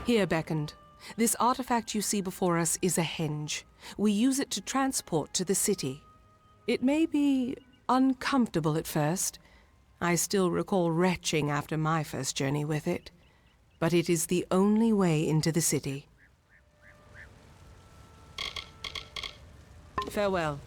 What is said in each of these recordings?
Here, beckoned. This artifact you see before us is a henge. We use it to transport to the city. It may be uncomfortable at first. I still recall retching after my first journey with it. But it is the only way into the city. Farewell.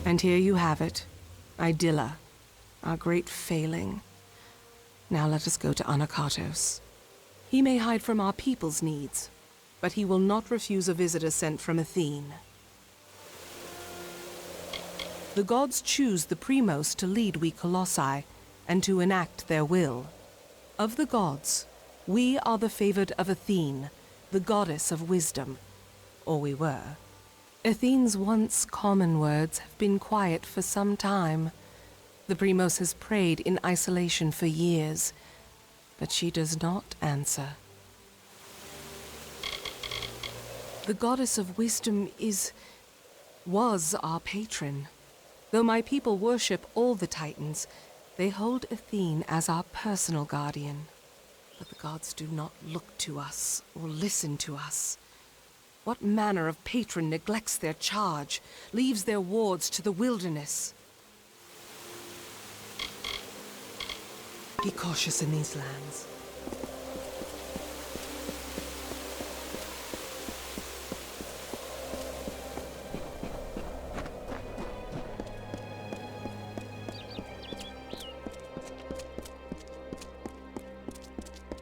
And here you have it, Idilla, our great failing. Now let us go to Anakatos. He may hide from our people's needs, but he will not refuse a visitor sent from Athene. The gods choose the Primos to lead we Colossi, and to enact their will. Of the gods, we are the favored of Athene, the goddess of wisdom. Or we were. Athene's once common words have been quiet for some time. The Primos has prayed in isolation for years, but she does not answer. The goddess of wisdom was our patron. Though my people worship all the Titans, they hold Athene as our personal guardian. But the gods do not look to us or listen to us. What manner of patron neglects their charge, leaves their wards to the wilderness? Be cautious in these lands.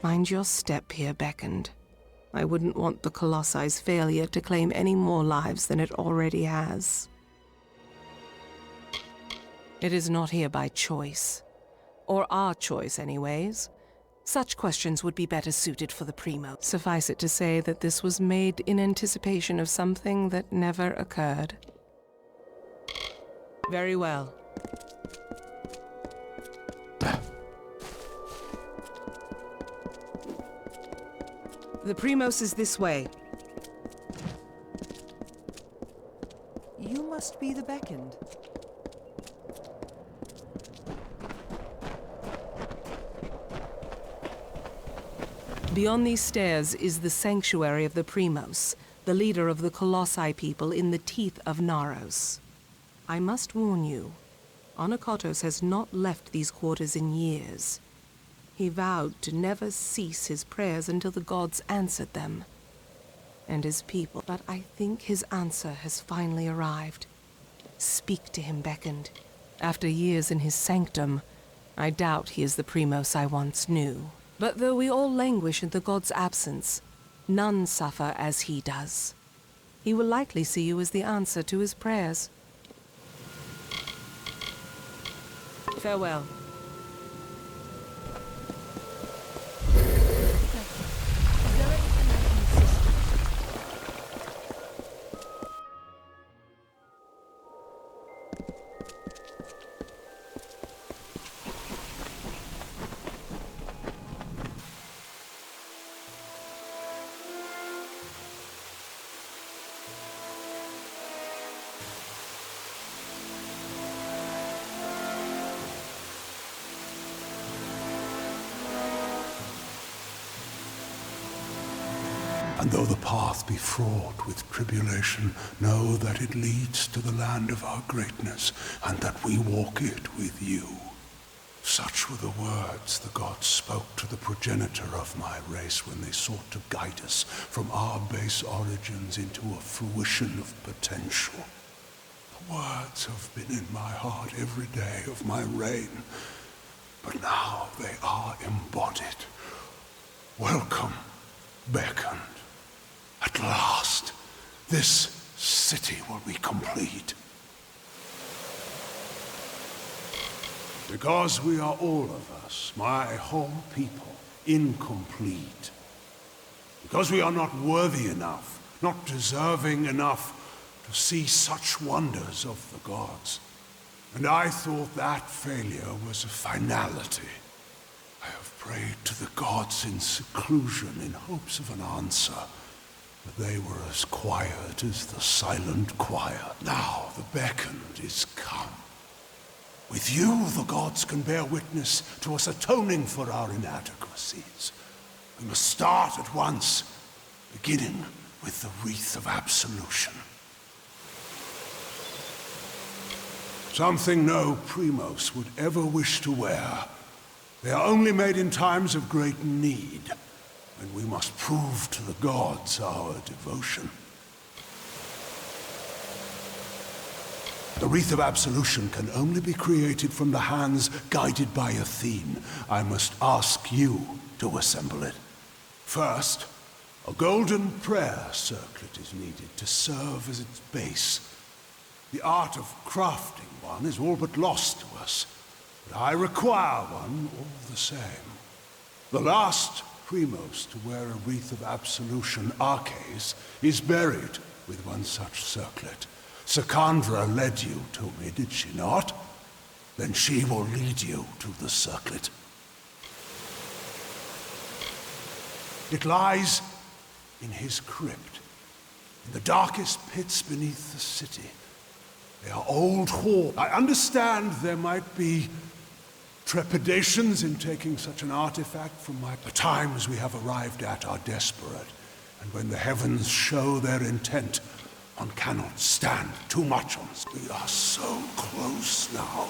Mind your step here, beckoned. I wouldn't want the Colossi's failure to claim any more lives than it already has. It is not here by choice. Or our choice, anyways. Such questions would be better suited for the Primo. Suffice it to say that this was made in anticipation of something that never occurred. Very well. The Primos is this way. You must be the beckoned. Beyond these stairs is the sanctuary of the Primos, the leader of the Colossi people in the teeth of Naros. I must warn you, Anakatos has not left these quarters in years. He vowed to never cease his prayers until the gods answered them. And his people. But I think his answer has finally arrived. Speak to him, beckoned. After years in his sanctum, I doubt he is the Primos I once knew. But though we all languish in the god's absence, none suffer as he does. He will likely see you as the answer to his prayers. Farewell. And though the path be fraught with tribulation, know that it leads to the land of our greatness, and that we walk it with you. Such were the words the gods spoke to the progenitor of my race when they sought to guide us from our base origins into a fruition of potential. words have been in my heart every day of my reign, but now they are embodied. Welcome, beckoned. At last, this city will be complete. Because we are all of us, my whole people, incomplete. Because we are not worthy enough, not deserving enough to see such wonders of the gods. And I thought that failure was a finality. I have prayed to the gods in seclusion in hopes of an answer, but they were as quiet as the silent choir. Now the beckoned is come. With you, the gods can bear witness to us atoning for our inadequacies. We must start at once, beginning with the wreath of absolution. Something no Primos would ever wish to wear. They are only made in times of great need, and we must prove to the gods our devotion. The wreath of absolution can only be created from the hands guided by Athene. I must ask you to assemble it. First, a golden prayer circlet is needed to serve as its base. The art of crafting one is all but lost to us, but I require one all the same. The last Primos to wear a wreath of absolution, Arches, is buried with one such circlet. Secandra led you to me, did she not? Then she will lead you to the circlet. It lies in his crypt, in the darkest pits beneath the city. They are old halls. I understand there might be trepidations in taking such an artifact from the times we have arrived at are desperate, and when the heavens show their intent, one cannot stand too much on us. We are so close now.